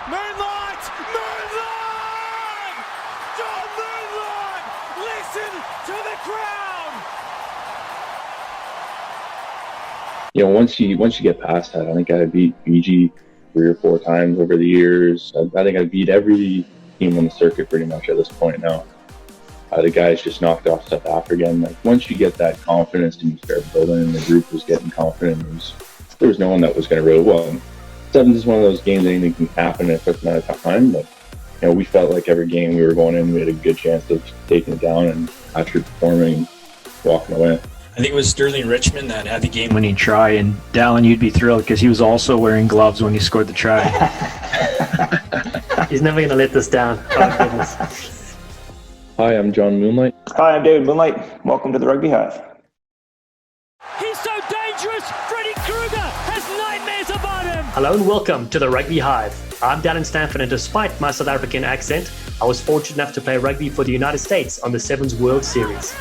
Moonlight! Moonlight! John Moonlight! Listen to the crowd! You know, once you get past that, I think I beat Fiji 3 or 4 times over the years. I think I beat every team on the circuit pretty much at this point now. The guys just knocked off South Africa. And like, once you get that confidence and you start building, and the group was getting confident, there was no one that was going to really, well, sevens is one of those games, anything can happen at a certain amount of time. But, you know, we felt like every game we were going in, we had a good chance of taking it down and actually performing, walking away. I think it was Sterling Richmond that had the game-winning try, and Dallen, you'd be thrilled because he was also wearing gloves when he scored the try. He's never going to let this down. Oh, goodness. Hi, I'm John Moonlight. Hi, I'm David Moonlight. Welcome to the Rugby Hive. He's so dangerous! Freddy Krueger has nightmares about him! Hello and welcome to the Rugby Hive. I'm Dallen Stanford, and despite my South African accent, I was fortunate enough to play rugby for the United States on the Sevens World Series.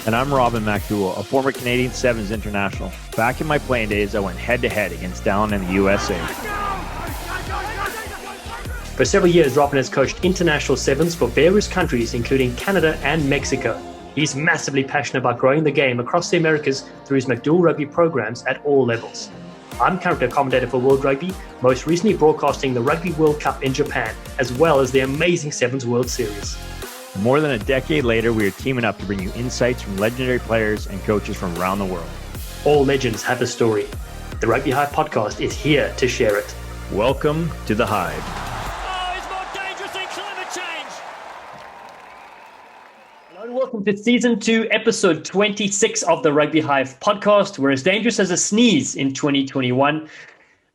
And I'm MacDowell, a former Canadian Sevens international. Back in my playing days, I went head-to-head against Dallen in the USA. For several years, Robin has coached international sevens for various countries, including Canada and Mexico. He's massively passionate about growing the game across the Americas through his MacDowell rugby programs at all levels. I'm currently a commentator for World Rugby, most recently broadcasting the Rugby World Cup in Japan, as well as the amazing Sevens World Series. More than a decade later, we are teaming up to bring you insights from legendary players and coaches from around the world. All legends have a story. The Rugby Hive podcast is here to share it. Welcome to the Hive. Oh, it's more dangerous than climate change! Hello and welcome to Season 2, Episode 26 of the Rugby Hive podcast. We're as dangerous as a sneeze in 2021.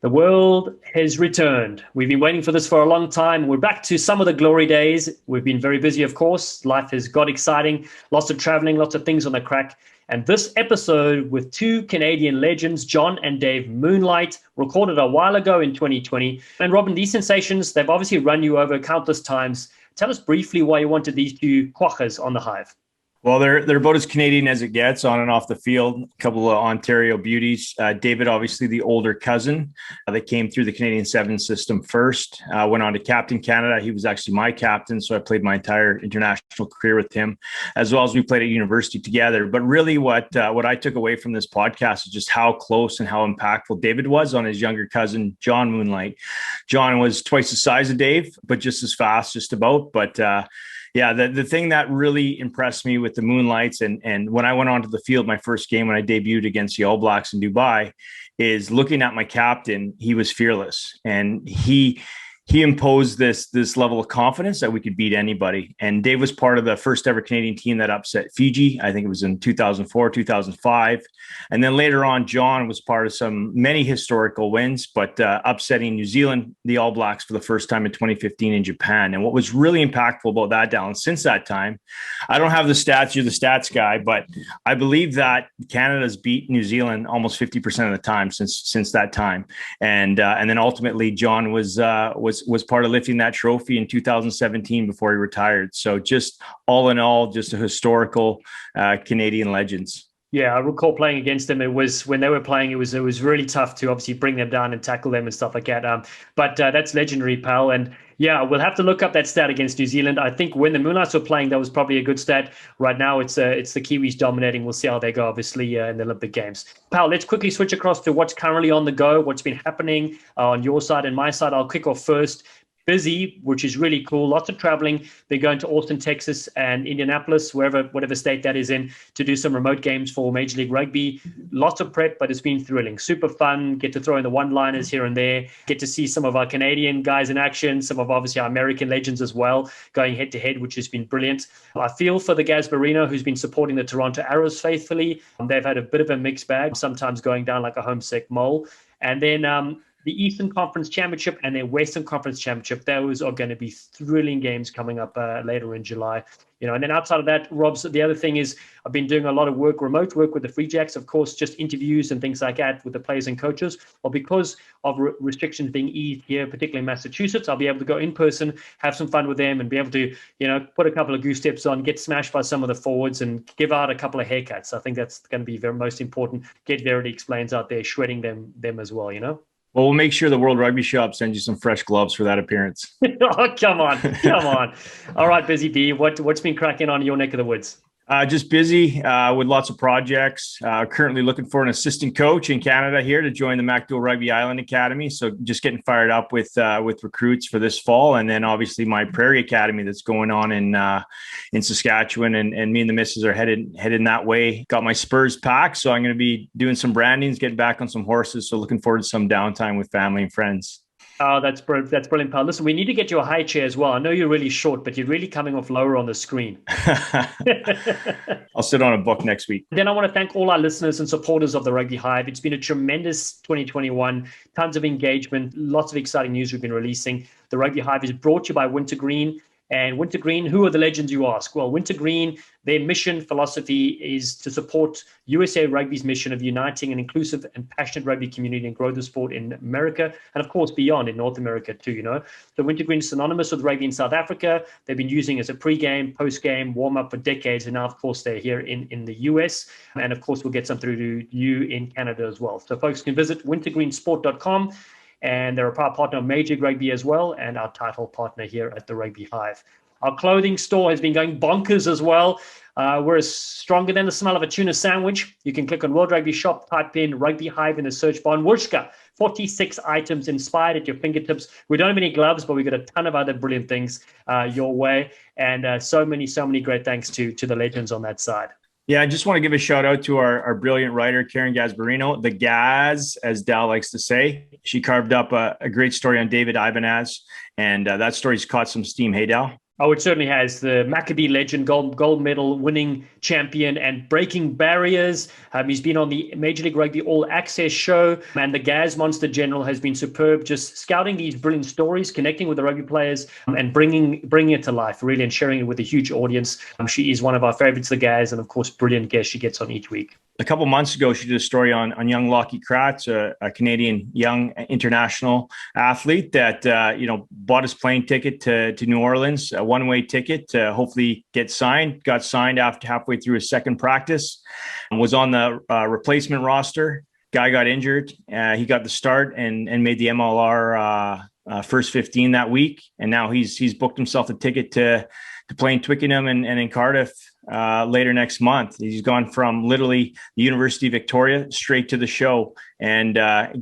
The world has returned. We've been waiting for this for a long time. We're back to some of the glory days. We've been very busy, of course. Life has got exciting. Lots of traveling, lots of things on the crack. And this episode with two Canadian legends, John and Dave Moonlight, recorded a while ago in 2020. And Robin, these sensations, they've obviously run you over countless times. Tell us briefly why you wanted these two quackers on the Hive. Well, they're about as Canadian as it gets on and off the field. A couple of Ontario beauties. David, obviously the older cousin that came through the Canadian Sevens system first. Went on to captain Canada. He was actually my captain, so I played my entire international career with him, as well as we played at university together. But really what I took away from this podcast is just how close and how impactful David was on his younger cousin, John Moonlight. John was twice the size of Dave, but just as fast, just about. But yeah, the thing that really impressed me with the Moonlights and when I went onto the field, my first game when I debuted against the All Blacks in Dubai, is looking at my captain. He was fearless, and he imposed this level of confidence that we could beat anybody. And Dave was part of the first ever Canadian team that upset Fiji. I think it was in 2004, 2005. And then later on, John was part of many historical wins, but upsetting New Zealand, the All Blacks, for the first time in 2015 in Japan. And what was really impactful about that, Dallen, since that time, I don't have the stats, you're the stats guy, but I believe that Canada's beat New Zealand almost 50% of the time since that time. And then ultimately, John was part of lifting that trophy in 2017 before he retired. So just all in all, just a historical Canadian legends. Yeah, I recall playing against them. It was when they were playing, it was really tough to obviously bring them down and tackle them and stuff like that. But that's legendary, pal. And yeah, we'll have to look up that stat against New Zealand. I think when the Moonlights were playing, that was probably a good stat. Right now, it's the Kiwis dominating. We'll see how they go, obviously, in the Olympic Games. Pal, let's quickly switch across to what's currently on the go, what's been happening on your side and my side. I'll kick off first. Busy, which is really cool. Lots of traveling. They're going to Austin, Texas and Indianapolis, whatever state that is in, to do some remote games for Major League Rugby. Lots of prep, but it's been thrilling. Super fun. Get to throw in the one-liners here and there. Get to see some of our Canadian guys in action, some of obviously our American legends as well, going head-to-head, which has been brilliant. I feel for the Gaz Marino, who's been supporting the Toronto Arrows faithfully. They've had a bit of a mixed bag, sometimes going down like a homesick mole. And then the Eastern Conference Championship and their Western Conference Championship, those are going to be thrilling games coming up later in July. And then outside of that, Rob's, the other thing is I've been doing a lot of remote work with the Free Jacks, of course, just interviews and things like that with the players and coaches. Well, because of restrictions being eased here, particularly in Massachusetts, I'll be able to go in person, have some fun with them and be able to, put a couple of goose steps on, get smashed by some of the forwards and give out a couple of haircuts. I think that's going to be very most important. Get Verity Explains out there shredding them as well, Well, we'll make sure the World Rugby Shop sends you some fresh gloves for that appearance. Oh, come on. All right, Busy Bee, what's been cracking on your neck of the woods? Just busy with lots of projects. Currently looking for an assistant coach in Canada here to join the MacDowell Rugby Island Academy. So just getting fired up with recruits for this fall, and then obviously my Prairie Academy that's going on in Saskatchewan, and me and the missus are headed that way. Got my spurs packed, so I'm going to be doing some brandings, getting back on some horses. So looking forward to some downtime with family and friends. Oh, that's brilliant, pal. Listen, we need to get you a high chair as well. I know you're really short, but you're really coming off lower on the screen. I'll sit on a book next week. Then I want to thank all our listeners and supporters of the Rugby Hive. It's been a tremendous 2021, tons of engagement, lots of exciting news we've been releasing. The Rugby Hive is brought to you by Wintergreen. And Wintergreen, who are the legends, you ask? Well, Wintergreen, their mission philosophy is to support USA Rugby's mission of uniting an inclusive and passionate rugby community and grow the sport in America and, of course, beyond in North America too, you know. So Wintergreen is synonymous with rugby in South Africa. They've been using it as a pre-game, post-game, warm-up for decades. And now, of course, they're here in the US. And, of course, we'll get some through to you in Canada as well. So folks can visit wintergreensport.com. And they're a proud partner of Major League Rugby as well, and our title partner here at the Rugby Hive. Our clothing store has been going bonkers as well. We're stronger than the smell of a tuna sandwich. You can click on World Rugby Shop, type in Rugby Hive in the search bar, and Wooshka, 46 items inspired at your fingertips. We don't have any gloves, but we got a ton of other brilliant things your way. And so many great thanks to the legends on that side. Yeah, I just want to give a shout out to our brilliant writer, Karen Gasbarino, the Gaz, as Dal likes to say. She carved up a great story on David Ibanez, and that story's caught some steam. Hey, Dal? Oh, it certainly has. The Maccabee legend, gold medal winning champion and breaking barriers. He's been on the Major League Rugby All Access show, and the Gaz Monster General has been superb, just scouting these brilliant stories, connecting with the rugby players, and bringing it to life, really, and sharing it with a huge audience. She is one of our favorites, the Gaz, and of course, brilliant guests she gets on each week. A couple months ago, she did a story on young Lockie Kratz, a Canadian young international athlete that bought his plane ticket to New Orleans, a one-way ticket to hopefully get signed. Got signed after halfway through his second practice, was on the replacement roster. Guy got injured. He got the start and made the MLR first 15 that week, and now he's booked himself a ticket to play in Twickenham and in Cardiff later next month. He's gone from literally the University of Victoria straight to the show, and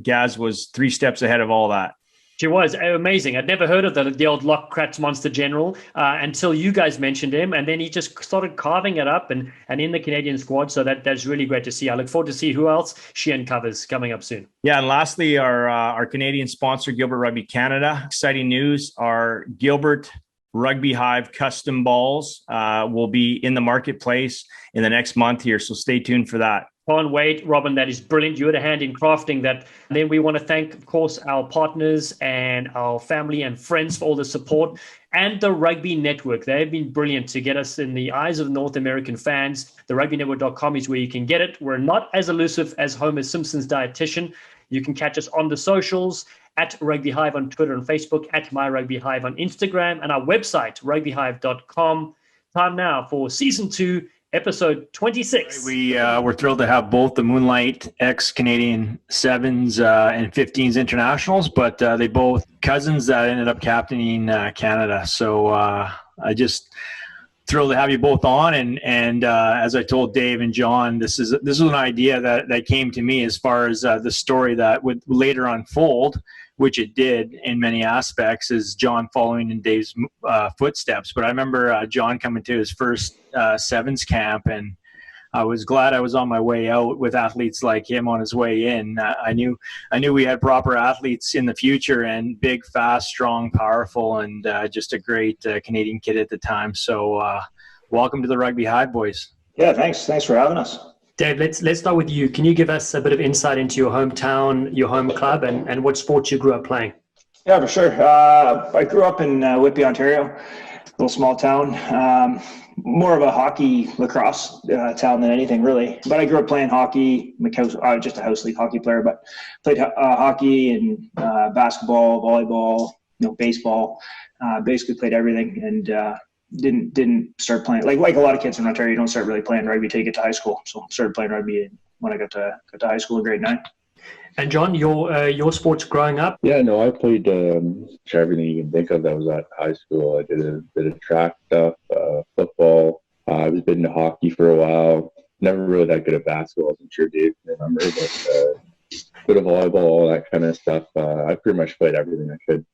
Gaz was 3 steps ahead of all that. She was amazing. I'd never heard of the old Lockie Kratz Monster General until you guys mentioned him, and then he just started carving it up and in the Canadian squad. So that's really great to see. I look forward to see who else she uncovers coming up soon. Yeah, and lastly, our Canadian sponsor, Gilbert Rugby Canada. Exciting news: our Gilbert Rugby Hive custom balls will be in the marketplace in the next month here, so stay tuned for that. Can't wait, Robin. That is brilliant. You had a hand in crafting that. And then we want to thank, of course, our partners and our family and friends for all the support, and the Rugby Network. They have been brilliant to get us in the eyes of North American fans. The rugbynetwork.com is where you can get it. We're not as elusive as Homer Simpson's dietitian. You can catch us on the socials at Rugby Hive on Twitter and Facebook, at My Rugby Hive on Instagram, and our website, rugbyhive.com. Time now for Season 2, Episode 26. We're thrilled to have both the Moonlight ex-Canadian 7s and 15s internationals, but they both cousins that ended up captaining Canada. So I just thrilled to have you both on. And as I told Dave and John, this is an idea that came to me as far as the story that would later unfold, which it did in many aspects, is John following in Dave's footsteps. But I remember John coming to his first sevens camp, and I was glad I was on my way out with athletes like him on his way in. I knew we had proper athletes in the future, and big, fast, strong, powerful, and just a great Canadian kid at the time. So welcome to the Rugby Hive, boys. Yeah, thanks for having us. Dave, let's start with you. Can you give us a bit of insight into your hometown, your home club, and what sports you grew up playing? Yeah, for sure. I grew up in Whitby, Ontario, a little small town. More of a hockey lacrosse town than anything, really. But I grew up playing hockey. Just a house league hockey player, but played hockey and basketball, volleyball, baseball. Basically played everything, and didn't start playing like a lot of kids in Ontario. You don't start really playing rugby till you get to high school. So started playing rugby when I got to high school in grade 9. And John, your sports growing up? Yeah, no, I played everything you can think of that was at high school. I did a bit of track stuff, football. I was a bit into hockey for a while. Never really that good at basketball, as I'm sure Dave can remember, but bit of volleyball, all that kind of stuff. I pretty much played everything I could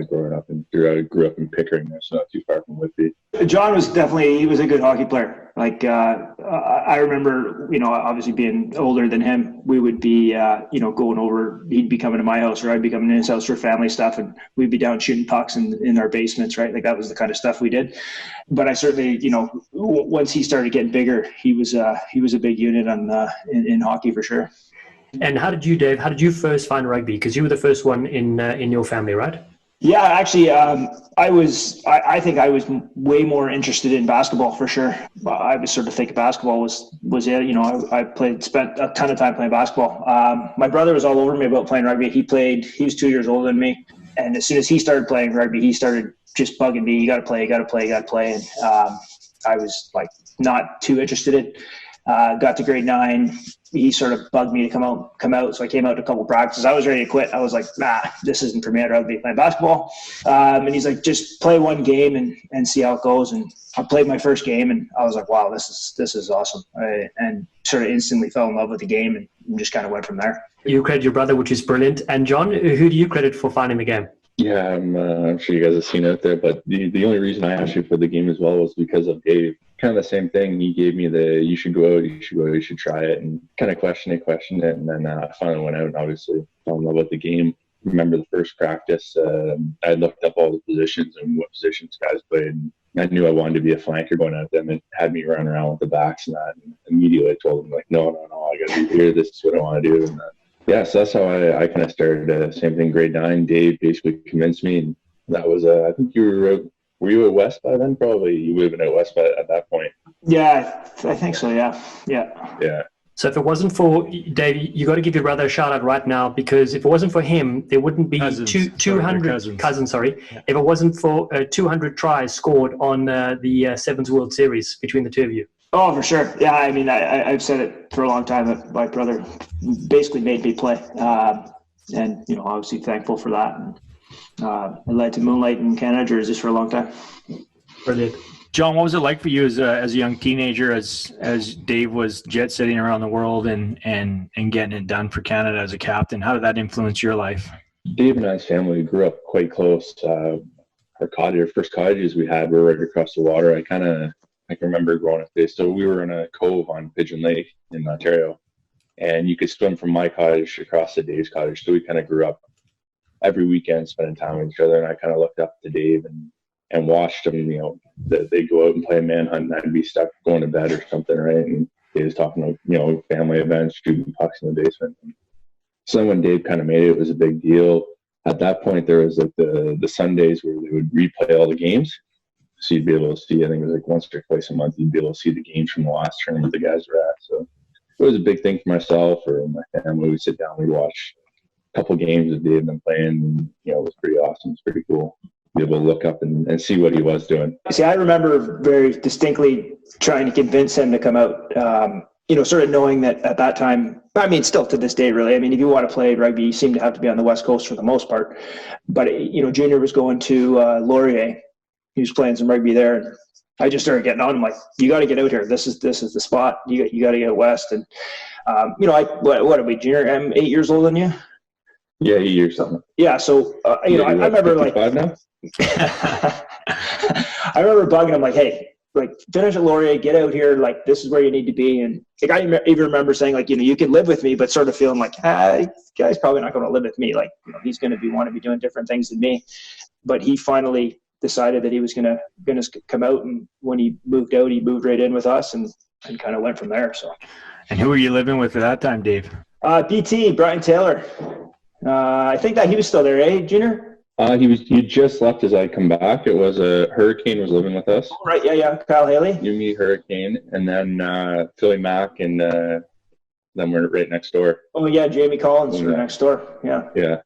growing up, and grew up in Pickering, so not too far from Whitby. John was he was a good hockey player. Like I remember, obviously being older than him, we would be, going over, he'd be coming to my house or I'd be coming to his house for family stuff, and we'd be down shooting pucks in our basements, right? Like that was the kind of stuff we did. But I certainly, once he started getting bigger, he was a big unit in hockey for sure. And how did you, Dave, first find rugby? Because you were the first one in your family, right? Yeah, actually, I think I was way more interested in basketball for sure. I was sort of thinking basketball was it. I spent a ton of time playing basketball. My brother was all over me about playing rugby. He was 2 years older than me. And as soon as he started playing rugby, he started just bugging me. You got to play. And I was like not too interested in it. Got to grade 9. He sort of bugged me to come out. So I came out to a couple practices. I was ready to quit. I was like, nah, this isn't for me. I'd rather be playing basketball. And he's like, just play one game and see how it goes. And I played my first game, and I was like, wow, this is awesome. And sort of instantly fell in love with the game, and just kind of went from there. You credit your brother, which is brilliant. And John, who do you credit for finding the game? Yeah, I'm sure you guys have seen it out there, but the only reason I actually played the game as well was because of Dave. Kind of the same thing. He gave me you should go out, you should try it, and kind of questioned it, and then I finally went out and obviously fell in love with the game. Remember the first practice, I looked up all the positions and what positions guys played, and I knew I wanted to be a flanker going at them. It had me running around with the backs and that, and immediately I told them, like, no, I got to be here. This is what I want to do. And yeah, so that's how I kind of started. Same thing, grade 9. Dave basically convinced me, and that was I think were you at West by then? Probably you would have been at West at that point. Yeah, I think so. Yeah. So if it wasn't for Dave, you got to give your brother a shout out right now, because if it wasn't for him, there wouldn't be 200 cousins. Sorry, yeah. If it wasn't for 200 tries scored on the Sevens World Series between the two of you. Oh, for sure. Yeah, I mean, I've said it for a long time that my brother basically made me play, and obviously thankful for that. And it led to Moonlight in Canada jerseys for a long time. Brilliant. John, what was it like for you as a young teenager, as Dave was jet setting around the world and getting it done for Canada as a captain? How did that influence your life? Dave and I's family grew up quite close. Our first cottages we had were right across the water. I can remember growing up there. So we were in a cove on Pigeon Lake in Ontario, and you could swim from my cottage across to Dave's cottage. So we kind of grew up every weekend spending time with each other, and I kind of looked up to Dave and watched them, they'd go out and play manhunt, and I'd be stuck going to bed or something, right? And Dave was talking about, family events, shooting pucks in the basement. So then when Dave kind of made it, it was a big deal. At that point, there was like the Sundays where they would replay all the games. So you'd be able to see, I think it was like once or twice a month, you'd be able to see the games from the last tournament the guys were at. So it was a big thing for myself or my family. We'd sit down, we'd watch a couple games of Dave and playing, and, it was pretty awesome. It's pretty cool to be able to look up and see what he was doing. See, I remember very distinctly trying to convince him to come out, sort of knowing that at that time, I mean, still to this day, really, I mean, if you want to play rugby, you seem to have to be on the West Coast for the most part. But, Junior was going to Laurier. He was playing some rugby there. And I just started getting on. I'm like, you got to get out here. This is the spot. You got to get out west. And, what are we, Junior? I'm 8 years older than you. Yeah, 8 years something. Yeah, so I remember like now? I remember bugging him like, hey, like finish at Laurier, get out here, like this is where you need to be. And like I even remember saying like, you can live with me, but sort of feeling like, this guy's probably not going to live with me. Like, he's going to want to be doing different things than me. But he finally decided that he was going to come out, and when he moved out, he moved right in with us and kind of went from there. So. And who were you living with at that time, Dave? BT, Brian Taylor. I think that he was still there, Junior? He just left as I come back. It was Hurricane was living with us. Oh, right, yeah. Kyle Haley. You, me, Hurricane, and then Philly Mack, and then we're right next door. Oh yeah, Jamie Collins from next door. Yeah. Yeah.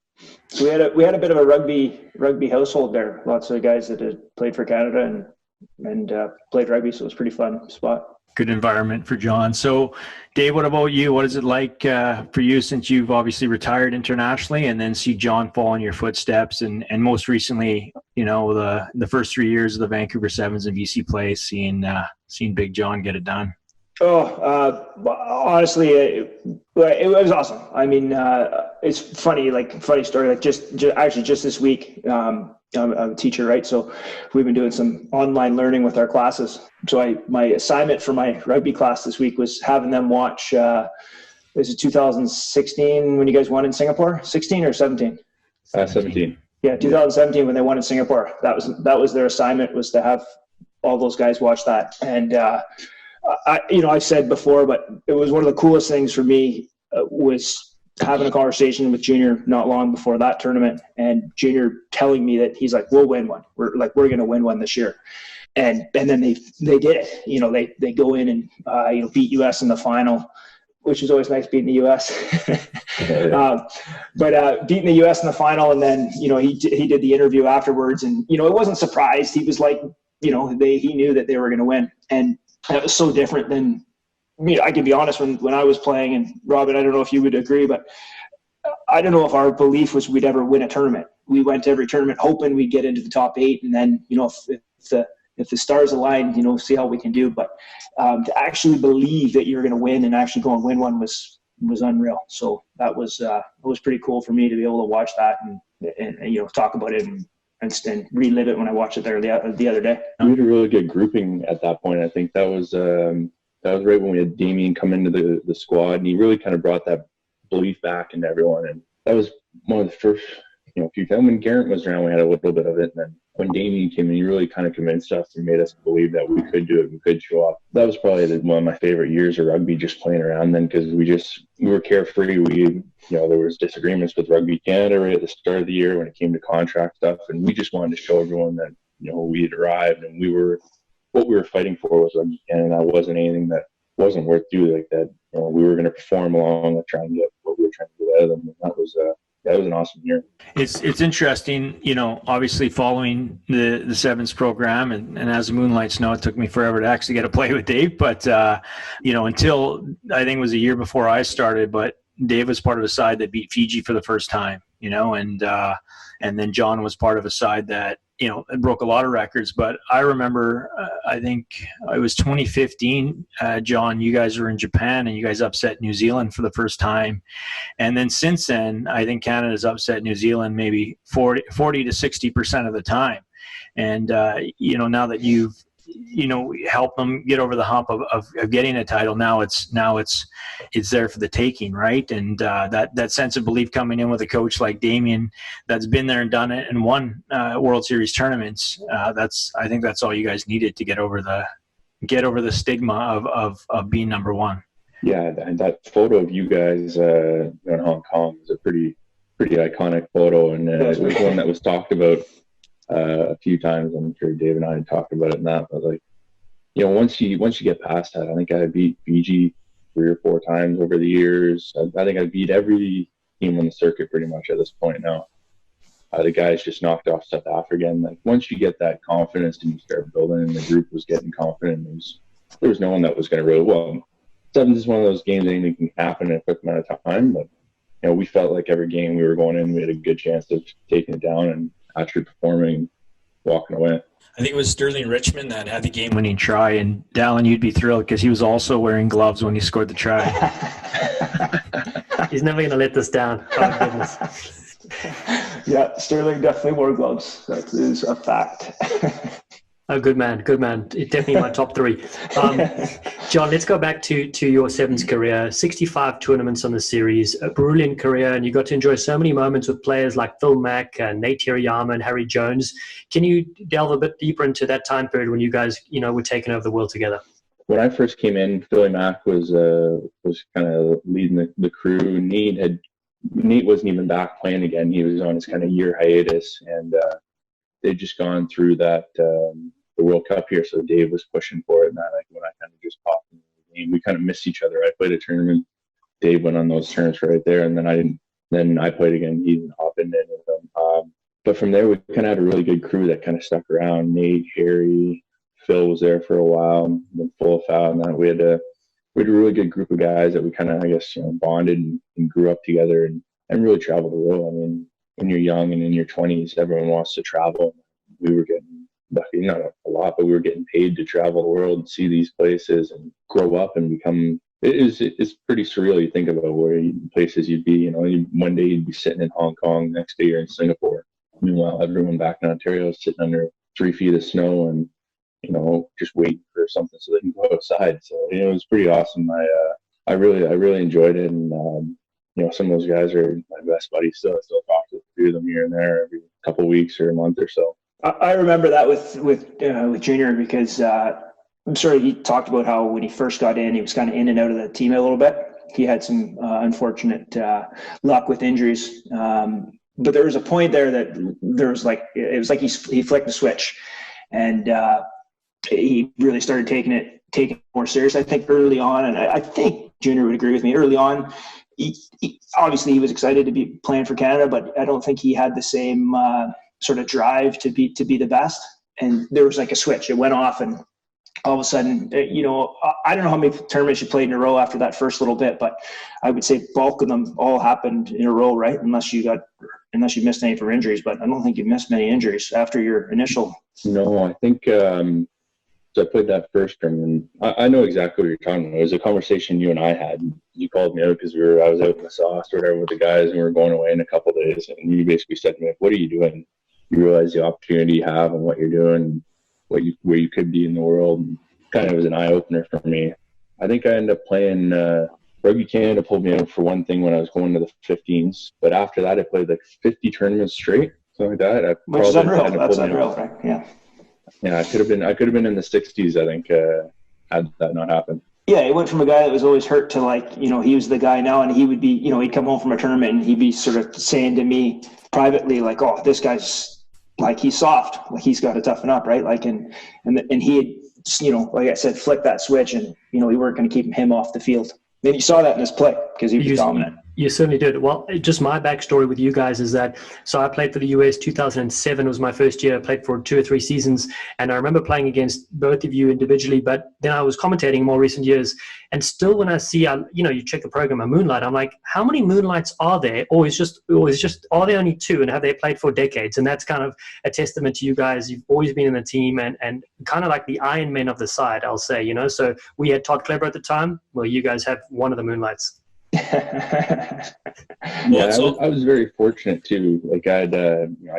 So we had a bit of a rugby household there. Lots of guys that had played for Canada and played rugby, so it was a pretty fun spot. good environment for John. So, Dave, what about you? What is it like for you since you've obviously retired internationally, and then see John follow in your footsteps, and most recently, the first 3 years of the Vancouver Sevens and BC play, seeing Big John get it done? Honestly, it was awesome. I mean, it's funny story. Like just this week, I'm a teacher, right? So we've been doing some online learning with our classes. So my assignment for my rugby class this week was having them watch, this is 2016 when you guys won in Singapore, 16 or 17? 17. Yeah, 2017 when they won in Singapore. That was their assignment, was to have all those guys watch that. And, I've said before, but it was one of the coolest things for me was having a conversation with Junior not long before that tournament, and Junior telling me that he's like, we'll win one. We're going to win one this year. And then they did it. They go in and, beat US in the final, which is always nice, beating the US. But beating the US in the final, and then, he did the interview afterwards, and, it wasn't surprised. He was like, he knew that they were going to win. And that was so different than me. I can be honest, when I was playing, and Robin, I don't know if you would agree, but I don't know if our belief was we'd ever win a tournament. We went to every tournament hoping we'd get into the top 8, and then, if the stars align, see how we can do. But to actually believe that you're going to win and actually go and win one was unreal. So that was pretty cool for me to be able to watch that and talk about it and relive it when I watched it there the other day. We had a really good grouping at that point. I think that was right when we had Damien come into the squad, and he really kind of brought that belief back into everyone. And that was one of the first, few times when Garrett was around, we had a little bit of it. And then when Damien came in, he really kind of convinced us and made us believe that we could do it, we could show up. That was probably one of my favorite years of rugby, just playing around then, because we were carefree. There was disagreements with Rugby Canada right at the start of the year when it came to contract stuff, and we just wanted to show everyone that we had arrived, and what we were fighting for was Rugby Canada. That wasn't anything that wasn't worth doing like that. We were going to perform along and try and get what we were trying to get out of them. And that was an awesome year. It's interesting, obviously following the Sevens program, and as the Moonlights know, it took me forever to actually get to play with Dave. But, until I think it was a year before I started, but Dave was part of a side that beat Fiji for the first time, and then John was part of a side that, it broke a lot of records. But I remember, I think it was 2015, John, you guys were in Japan and you guys upset New Zealand for the first time. And then since then, I think Canada's upset New Zealand maybe 40 to 60% of the time. And, now that you've, help them get over the hump of getting a title. Now it's there for the taking, right? And that sense of belief coming in with a coach like Damien that's been there and done it and won World Series tournaments. I think that's all you guys needed to get over the stigma of being number one. Yeah, and that photo of you guys in Hong Kong is a pretty iconic photo, and it was one that was talked about a few times. I'm sure Dave and I had talked about it, and that, but once you get past that, I think I beat Fiji 3 or 4 times over the years. I think I beat every team on the circuit pretty much at this point now. The guys just knocked off South Africa, and once you get that confidence and you start building, and the group was getting confident, there was no one that was going to really, well, Sevens is one of those games, anything can happen in a quick amount of time, but we felt like every game we were going in, we had a good chance of taking it down and actually performing, walking away. I think it was Sterling Richmond that had the game-winning try, and Dallen, you'd be thrilled because he was also wearing gloves when he scored the try. He's never going to let this down. Oh, goodness. Yeah, Sterling definitely wore gloves. That is a fact. Oh, good man. Definitely my top 3. John, let's go back to your Sevens career. 65 tournaments on the series, a brilliant career, and you got to enjoy so many moments with players like Phil Mack, Nate Hirayama, and Harry Jones. Can you delve a bit deeper into that time period when you guys, were taking over the world together? When I first came in, Philly Mack was kind of leading the crew. Nate wasn't even back playing again. He was on his kind of year hiatus, and they'd just gone through that the World Cup here, so Dave was pushing for it, and when I kind of just popped in the game, we kind of missed each other. I played a tournament, Dave went on those tournaments right there, and then I played again. He didn't hop in with them. But from there, we kind of had a really good crew that kind of stuck around. Nate, Harry, Phil was there for a while, and then full of foul, and that we had a really good group of guys that we kind of, I guess, bonded and grew up together and really traveled the world. I mean, when you're young and in your 20s, everyone wants to travel. We were getting, not a lot, but we were getting paid to travel the world and see these places and grow up and become. It's pretty surreal. You think about places you'd be. One day you'd be sitting in Hong Kong, next day you're in Singapore. Meanwhile, everyone back in Ontario is sitting under 3 feet of snow and just waiting for something so they can go outside. So it was pretty awesome. I really enjoyed it, and some of those guys are my best buddies still. I still talk to a few of them here and there every couple of weeks or a month or so. I remember that with Junior, because I'm sorry, he talked about how when he first got in, he was kind of in and out of the team a little bit. He had some unfortunate luck with injuries. But there was a point there that there was it was like he flicked the switch, and he really started taking it more serious. I think early on, and I think Junior would agree with me. Early on, he obviously he was excited to be playing for Canada, but I don't think he had the same sort of drive to be the best. And there was like a switch; it went off, and all of a sudden, I don't know how many tournaments you played in a row after that first little bit, but I would say bulk of them all happened in a row, right? Unless you missed any for injuries, but I don't think you missed many injuries after your initial. No, I think so. I played that first tournament. I know exactly what you're talking about. It was a conversation you and I had. You called me out because I was out in the sauce or whatever with the guys, and we were going away in a couple of days. And you basically said to me, "What are you doing? You realize the opportunity you have and what you're doing, where you could be in the world." And kind of was an eye opener for me. I think I ended up playing. Rugby Canada pulled me out for one thing when I was going to the 15s, but after that I played like 50 tournaments straight, something like that. Which is unreal. That's unreal, right? Yeah. Yeah, I could have been in the 60s, I think, had that not happened. Yeah, he went from a guy that was always hurt to he was the guy now, and he would be, he'd come home from a tournament and he'd be sort of saying to me privately, like, "Oh, this guy's he's soft, he's got to toughen up," right? And he had, like I said, flicked that switch, and we weren't going to keep him off the field. And you saw that in his play because he was dominant. You certainly did. Well, just my backstory with you guys is that, so I played for the US 2007 was my first year. I played for 2 or 3 seasons, and I remember playing against both of you individually, but then I was commentating more recent years, and still when I see, you check the program of Moonlight, I'm like, how many Moonlights are there? Or is just, are there only 2, and have they played for decades? And that's kind of a testament to you guys. You've always been in the team and kind of like the Iron Men of the side, I'll say, so we had Todd Kleber at the time. Well, you guys have one of the Moonlights. Yeah, I was very fortunate too. Like I'd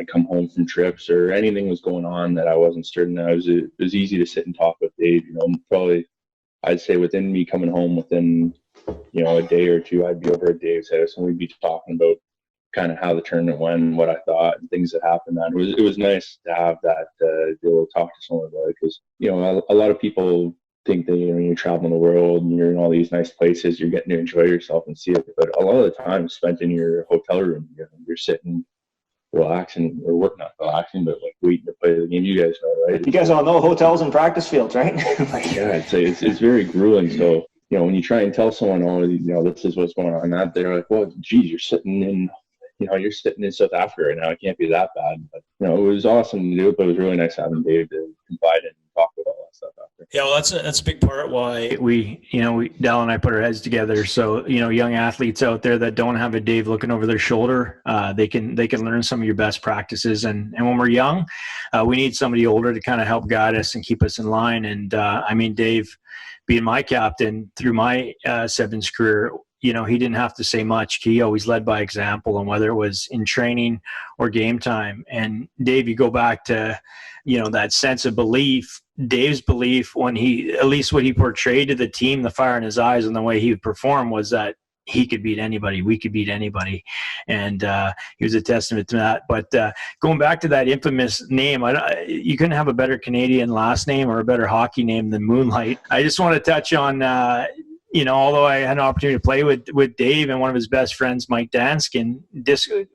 come home from trips or anything was going on that I wasn't certain. It was easy to sit and talk with Dave. Probably I'd say within me coming home within a day or two, I'd be over at Dave's house and we'd be talking about kind of how the tournament went, what I thought, and things that happened. And it was nice to have that be able to talk to someone about it, because a lot of people think that you're traveling the world and you're in all these nice places, you're getting to enjoy yourself and see it, but a lot of the time spent in your hotel room, you're sitting relaxing, or not relaxing, but waiting to play the game. You guys know, right? You guys all know hotels and practice fields, right? Yeah, I'd say it's very grueling. So when you try and tell someone, this is what's going on, that they're like, well, geez, you're sitting in South Africa right now, it can't be that bad. But it was awesome to do it, but it was really nice having Dave to confide in and talk about all that stuff after. Yeah, well, that's a big part why we Dallen and I put our heads together. So young athletes out there that don't have a Dave looking over their shoulder, they can learn some of your best practices. And when we're young, we need somebody older to kind of help guide us and keep us in line. And Dave, being my captain through my sevens career, he didn't have to say much. He always led by example, and whether it was in training or game time. And Dave, you go back to, that sense of belief, Dave's belief when at least what he portrayed to the team, the fire in his eyes and the way he would perform was that he could beat anybody. We could beat anybody. And he was a testament to that. But going back to that infamous name, you couldn't have a better Canadian last name or a better hockey name than Moonlight. I just want to touch on, although I had an opportunity to play with Dave and one of his best friends, Mike Danskin,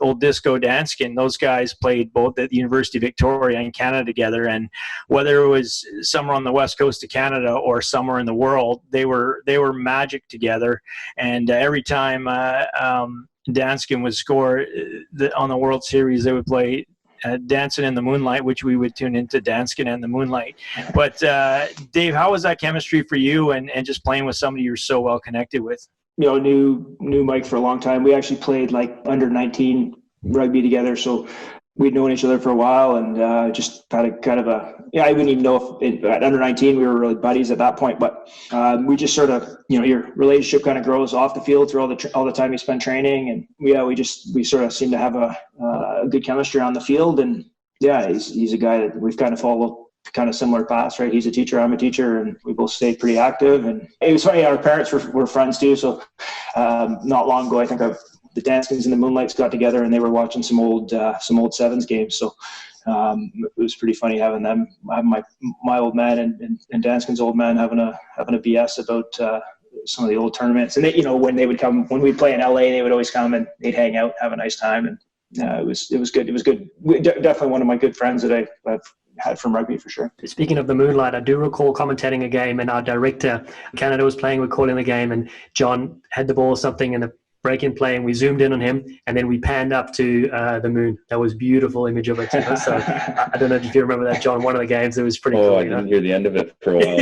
old Disco Danskin, those guys played both at the University of Victoria and Canada together. And whether it was somewhere on the west coast of Canada or somewhere in the world, they were magic together. And every time Danskin would score on the World Series, they would play Dancing in the Moonlight, which we would tune into Dancing and the Moonlight. But Dave, how was that chemistry for you and just playing with somebody you're so well connected with? Knew Mike for a long time. We actually played like under 19 rugby together, so we'd known each other for a while, and just had a kind of I wouldn't even know if at under 19 we were really buddies at that point, but we just sort of, your relationship kind of grows off the field through all the time you spend training, and we sort of seem to have a good chemistry on the field, and he's a guy that we've kind of followed kind of similar paths, right? He's a teacher, I'm a teacher, and we both stayed pretty active. And it was funny, our parents were friends too, so not long ago I think the Danskins and the Moonlights got together and they were watching some old Sevens games, so it was pretty funny having my old man and Danskin's old man having a BS about some of the old tournaments. And they, when we'd play in LA, they would always come and they'd hang out, have a nice time, and it was good. It was good. Definitely one of my good friends that I've had from rugby for sure. Speaking of the Moonlight, I do recall commentating a game, and our director Canada was playing, we're calling the game, and John had the ball or something in the break-in play, and we zoomed in on him, and then we panned up to the moon. That was a beautiful image of it. So I don't know if you remember that, John. One of the games, it was pretty cool. I didn't hear the end of it for a while.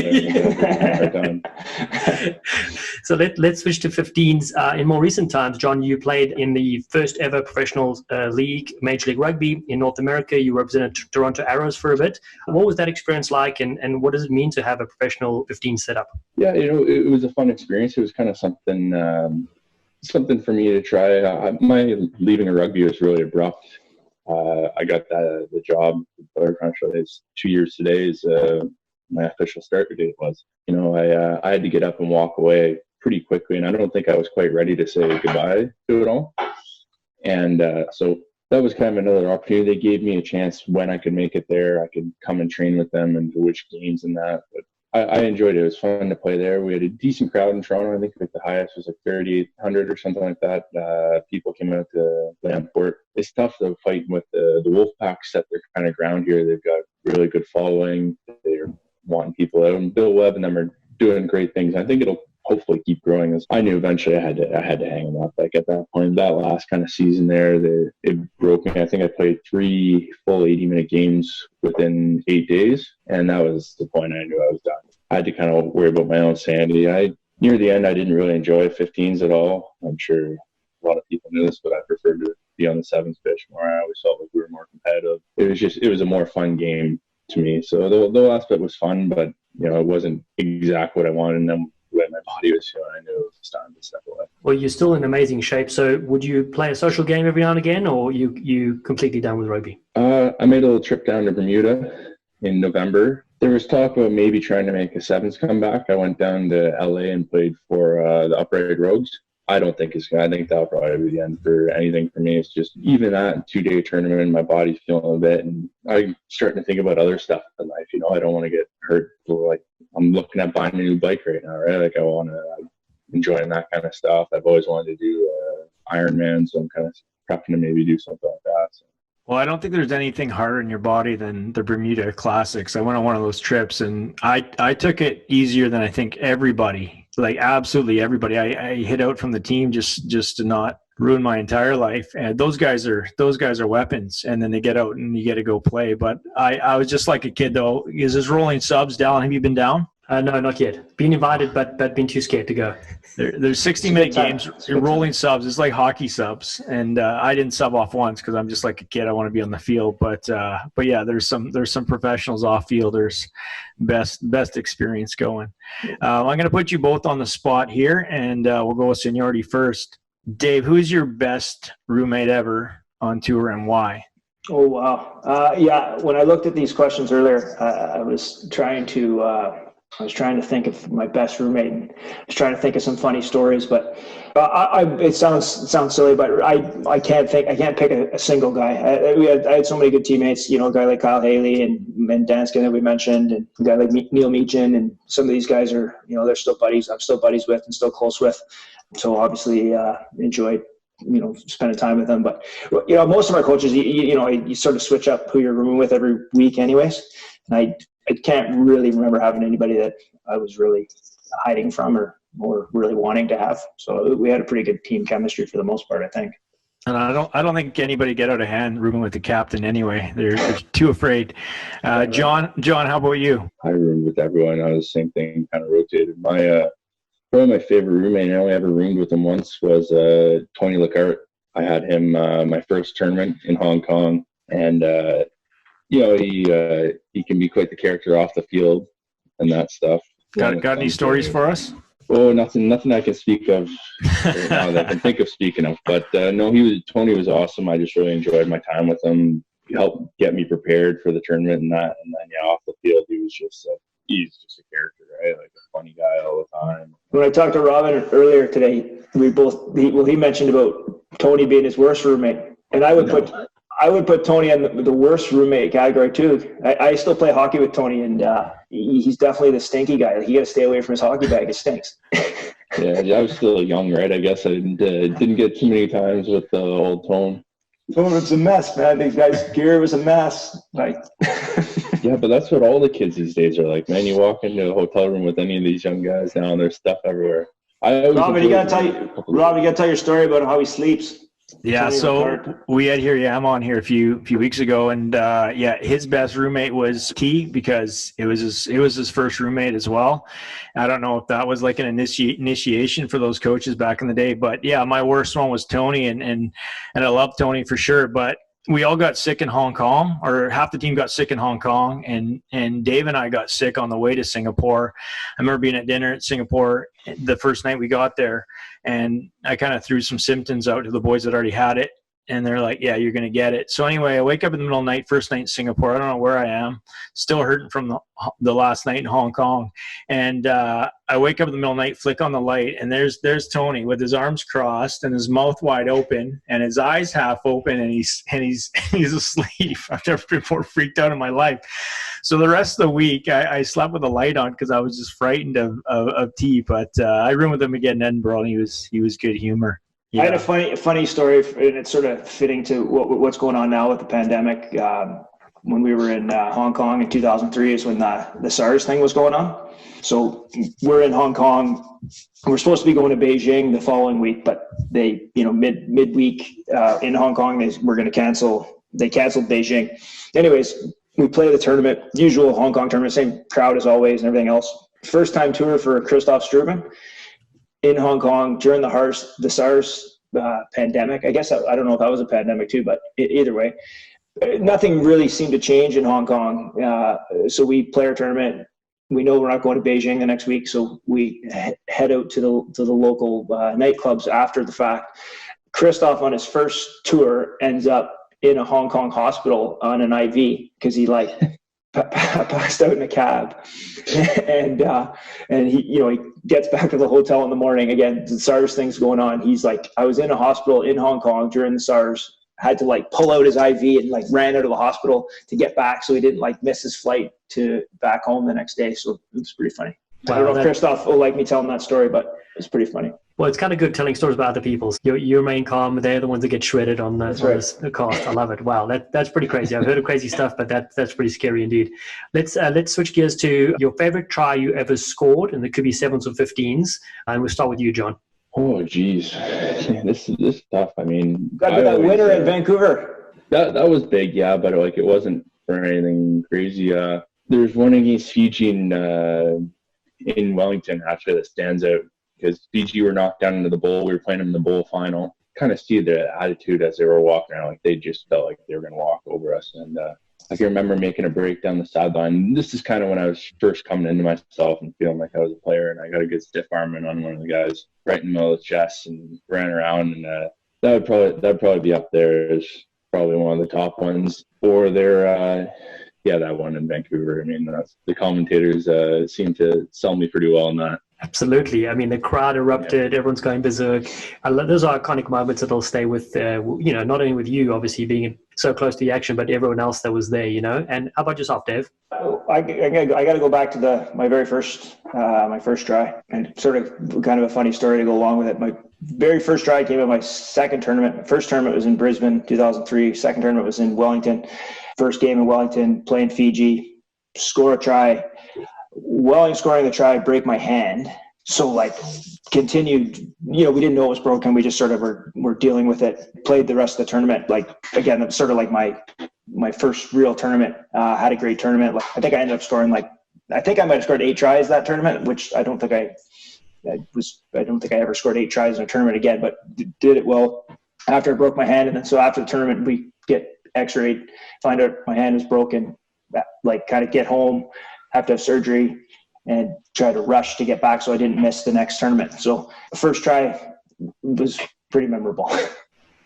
So let's switch to 15s. In more recent times, John, you played in the first ever professional league, Major League Rugby in North America. You represented Toronto Arrows for a bit. What was that experience like, and what does it mean to have a professional 15 setup? Yeah, it was a fun experience. It was kind of something for me to try. My leaving of rugby was really abrupt. I got the job. It's 2 years today is my official start date was. I had to get up and walk away pretty quickly, and I don't think I was quite ready to say goodbye to it all. And so that was kind of another opportunity. They gave me a chance when I could make it there. I could come and train with them and which games and that. But I enjoyed it. It was fun to play there. We had a decent crowd in Toronto. I think like the highest was like 3,800 or something like that. People came out to play on court. It's tough though fighting with the Wolfpack set their kind of ground here. They've got really good following. They're wanting people out. And Bill Webb and them are doing great things. I think it'll hopefully keep growing. I knew eventually I had to hang them up. Like at that point, that last kind of season there, it broke me. I think I played 3 full 80-minute games within 8 days, and that was the point I knew I was done. I had to kind of worry about my own sanity. Near the end, I didn't really enjoy 15s at all. I'm sure a lot of people knew this, but I preferred to be on the sevens pitch more. I always felt like we were more competitive. It was a more fun game to me. So the last bit was fun, but it wasn't exactly what I wanted. And then the way my body was feeling, I knew it was time to step away. Well, you're still in amazing shape. So would you play a social game every now and again, or you completely done with rugby? I made a little trip down to Bermuda in November. There was talk about maybe trying to make a sevens comeback. I went down to LA and played for the Upright Rogues. I don't think it's good. I think that'll probably be the end for anything for me. It's just even that 2-day tournament, my body's feeling a bit, and I'm starting to think about other stuff in life. I don't want to get hurt. Like I'm looking at buying a new bike right now, right? Like I want to enjoying that kind of stuff. I've always wanted to do Ironman, so I'm kind of prepping to maybe do something like that. So. Well, I don't think there's anything harder in your body than the Bermuda Classics. I went on one of those trips, and I took it easier than I think everybody, like absolutely everybody. I hid out from the team just to not ruin my entire life. And those guys are weapons, and then they get out and you get to go play. But I was just like a kid though. Is this rolling subs, Dallen? Have you been down? No, not yet. Been invited, but been too scared to go. There's 60-minute games. You're rolling subs. It's like hockey subs, and I didn't sub off once because I'm just like a kid. I want to be on the field, but yeah, there's some professionals off fielders. Best experience going. I'm going to put you both on the spot here, and we'll go with seniority first. Dave, who's your best roommate ever on tour, and why? Oh wow, yeah. When I looked at these questions earlier, I was trying to think of my best roommate, and I was trying to think of some funny stories, but it sounds silly, but I can't pick a single guy. I had so many good teammates, a guy like Kyle Haley and Danskin that we mentioned, and a guy like Neil Meechin, and some of these guys are, they're still buddies. I'm still buddies with and still close with. So obviously enjoyed, spending time with them. But, most of our coaches, you sort of switch up who you're rooming with every week anyways. And I can't really remember having anybody that I was really hiding from or really wanting to have. So we had a pretty good team chemistry for the most part, I think. And I don't think anybody get out of hand rooming with the captain anyway. They're too afraid. John, how about you? I roomed with everyone. I was the same thing, kind of rotated. Probably my favorite roommate, I only ever roomed with him once, was Tony Lecart. I had him my first tournament in Hong Kong, and he can be quite the character off the field and that stuff. Got any stories for us? Oh, nothing I can speak of right now that I can think of speaking of. But no, Tony was awesome. I just really enjoyed my time with him. He helped get me prepared for the tournament and that. And then off the field, he's just a character, right? Like a funny guy all the time. When I talked to Robin earlier today, he mentioned about Tony being his worst roommate, and I would put Tony in the worst roommate category too. I still play hockey with Tony, and he's definitely the stinky guy. Like, you got to stay away from his hockey bag. It stinks. Yeah, I was still young, right? I guess I didn't get too many times with old Tone. Tone was a mess, man. These guys' gear was a mess. Like, yeah, but that's what all the kids these days are like, man. You walk into a hotel room with any of these young guys now, and there's stuff everywhere. Robin, you gotta tell your story about how he sleeps. Yeah, so we had here Yam on here a few weeks ago, and his best roommate was T, because it was his first roommate as well. I don't know if that was like an initiation for those coaches back in the day, but yeah, my worst one was Tony, and I love Tony for sure, but we all got sick in Hong Kong, or half the team got sick in Hong Kong, and Dave and I got sick on the way to Singapore. I remember being at dinner at Singapore the first night we got there, and I kind of threw some symptoms out to the boys that already had it, and they're like, yeah, you're going to get it. So anyway, I wake up in the middle of the night, first night in Singapore. I don't know where I am, still hurting from the last night in Hong Kong. And I wake up in the middle of the night, flick on the light, and there's Tony with his arms crossed and his mouth wide open and his eyes half open, and he's asleep. I've never been more freaked out in my life. So the rest of the week, I slept with the light on because I was just frightened of T. But I roomed with him again in Edinburgh, and he was good humor. Yeah. I had a funny story, and it's sort of fitting to what's going on now with the pandemic. When we were in Hong Kong in 2003 is when the SARS thing was going on. So we're in Hong Kong. We're supposed to be going to Beijing the following week, but they, midweek in Hong Kong, were going to cancel. They canceled Beijing. Anyways, we play the tournament, usual Hong Kong tournament, same crowd as always and everything else. First time tour for Christoph Struben in Hong Kong during the SARS pandemic. I guess I don't know if that was a pandemic too, but either way, nothing really seemed to change in Hong Kong. So we play our tournament. We know we're not going to Beijing the next week, so we head out to the local nightclubs after the fact. Christoph on his first tour ends up in a Hong Kong hospital on an IV because he passed out in a cab, and he gets back to the hotel in the morning. Again, the SARS thing's going on. He's like, I was in a hospital in Hong Kong during the SARS, had to pull out his IV and ran out of the hospital to get back so he didn't miss his flight to back home the next day. So it was pretty funny. Wow, I don't know if Christoph will like me telling that story, but it's pretty funny. Well, it's kind of good telling stories about other people's. You remain calm. They're the ones that get shredded on the cost. I love it. Wow, that's pretty crazy. I've heard of crazy stuff, but that's pretty scary indeed. Let's switch gears to your favorite try you ever scored, and it could be 7s or 15s. And we'll start with you, John. Oh, geez. This is tough. I mean, got that winner in Vancouver. That was big, yeah, but it wasn't for anything crazy. There's one against Fiji in Wellington actually that stands out because Fiji were knocked down into the bowl. We were playing them in the bowl final. Kind of see the attitude as they were walking around, they just felt like they were going to walk over us. And I can remember making a break down the sideline. This is kind of when I was first coming into myself and feeling like I was a player, and I got a good stiff arming on one of the guys right in the middle of the chest and ran around. And that'd probably be up there as probably one of the top ones. Or their that one in Vancouver. I mean, the commentators seem to sell me pretty well on that. Absolutely. I mean, the crowd erupted. Everyone's going berserk. Those are iconic moments that'll stay with, not only with you, obviously, being so close to the action, but everyone else that was there, And how about yourself, Dave? I got to go back to my very first try, and sort of kind of a funny story to go along with it. My very first try came at my second tournament. First tournament was in Brisbane, 2003. Second tournament was in Wellington. First game in Wellington, playing Fiji, score a try. While I'm scoring the try, I break my hand. So like continued, we didn't know it was broken. We just sort of were dealing with it, played the rest of the tournament. Like, again, it was sort of like my first real tournament. Had a great tournament. Like, I think I ended up scoring I think I might have scored 8 tries that tournament, which I don't think I ever scored 8 tries in a tournament again, but did it well after I broke my hand. And then so after the tournament, we get x-rayed, find out my hand was broken, like kind of get home, have to have surgery, and try to rush to get back so I didn't miss the next tournament. So the first try was pretty memorable.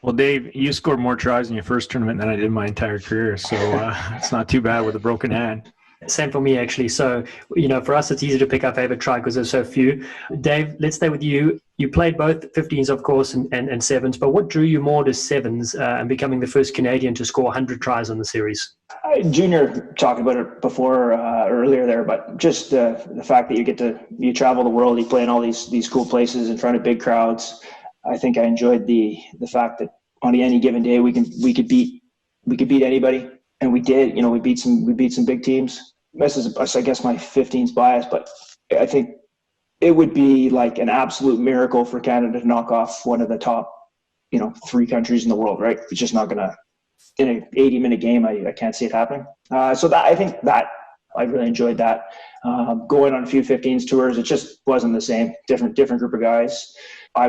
Well, Dave, you scored more tries in your first tournament than I did my entire career, so it's not too bad with a broken hand. Same for me, actually. So, for us, it's easy to pick our favorite try because there's so few. Dave, let's stay with you. You played both 15s, of course, and sevens, but what drew you more to sevens and becoming the first Canadian to score 100 tries on the series? Junior talked about it before, earlier there, but just the fact that you travel the world, you play in all these cool places in front of big crowds. I think I enjoyed the fact that on any given day we could beat anybody, and we did. We beat some big teams. This is, I guess, my 15's bias, but I think it would be like an absolute miracle for Canada to knock off one of the top, 3 countries in the world, right? It's just not going to, in an 80-minute game, I can't see it happening. So that, I think that I really enjoyed that. Going on a few 15s tours, it just wasn't the same. Different group of guys. I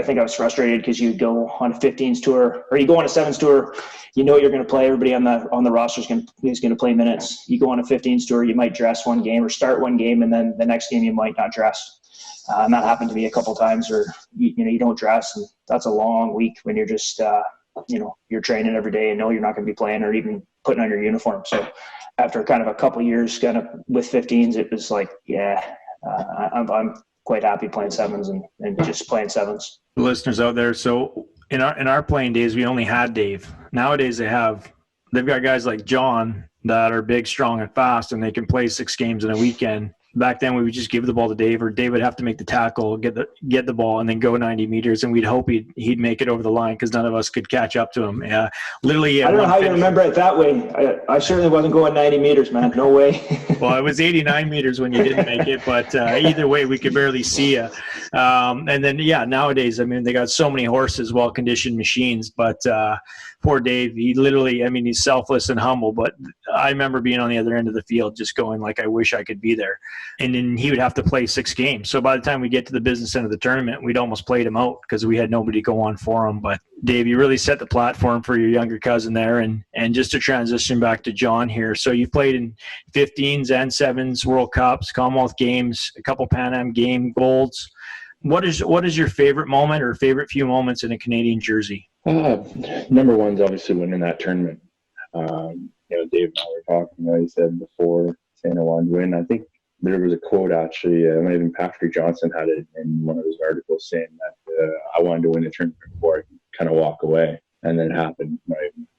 think I was frustrated because you go on a 15s tour or you go on a 7s tour, you're going to play. Everybody on the roster is going to play minutes. You go on a 15s tour, you might dress one game or start one game, and then the next game you might not dress. And that happened to me a couple times, or you don't dress, and that's a long week when you're just you're training every day and know you're not going to be playing or even putting on your uniform. So after kind of a couple years kind of with 15s, it was like, I'm quite happy playing 7s and just playing 7s. The listeners out there, so in our playing days, we only had Dave. Nowadays, they've got guys like John that are big, strong, and fast, and they can play 6 games in a weekend. Back then, we would just give the ball to Dave, or Dave would have to make the tackle, get the ball, and then go 90 meters, and we'd hope he'd make it over the line because none of us could catch up to him. Yeah, literally. I don't know how you remember it that way. I certainly wasn't going 90 meters, man. No way. Well, it was 89 meters when you didn't make it, but either way, we could barely see you. And then, nowadays, they got so many horses, well-conditioned machines, but poor Dave, he literally, he's selfless and humble, but I remember being on the other end of the field just going like, I wish I could be there. And then he would have to play 6 games. So by the time we get to the business end of the tournament, we'd almost played him out because we had nobody to go on for him. But Dave, you really set the platform for your younger cousin there. And just to transition back to John here. So you played in 15s and 7s, World Cups, Commonwealth Games, a couple Pan Am game golds. What is your favorite moment or favorite few moments in a Canadian jersey? Number one's obviously winning that tournament. Dave and I were talking, he said before saying I wanted to win. I think there was a quote actually, even Patrick Johnson had it in one of his articles saying that I wanted to win the tournament before I could kind of walk away. And then it happened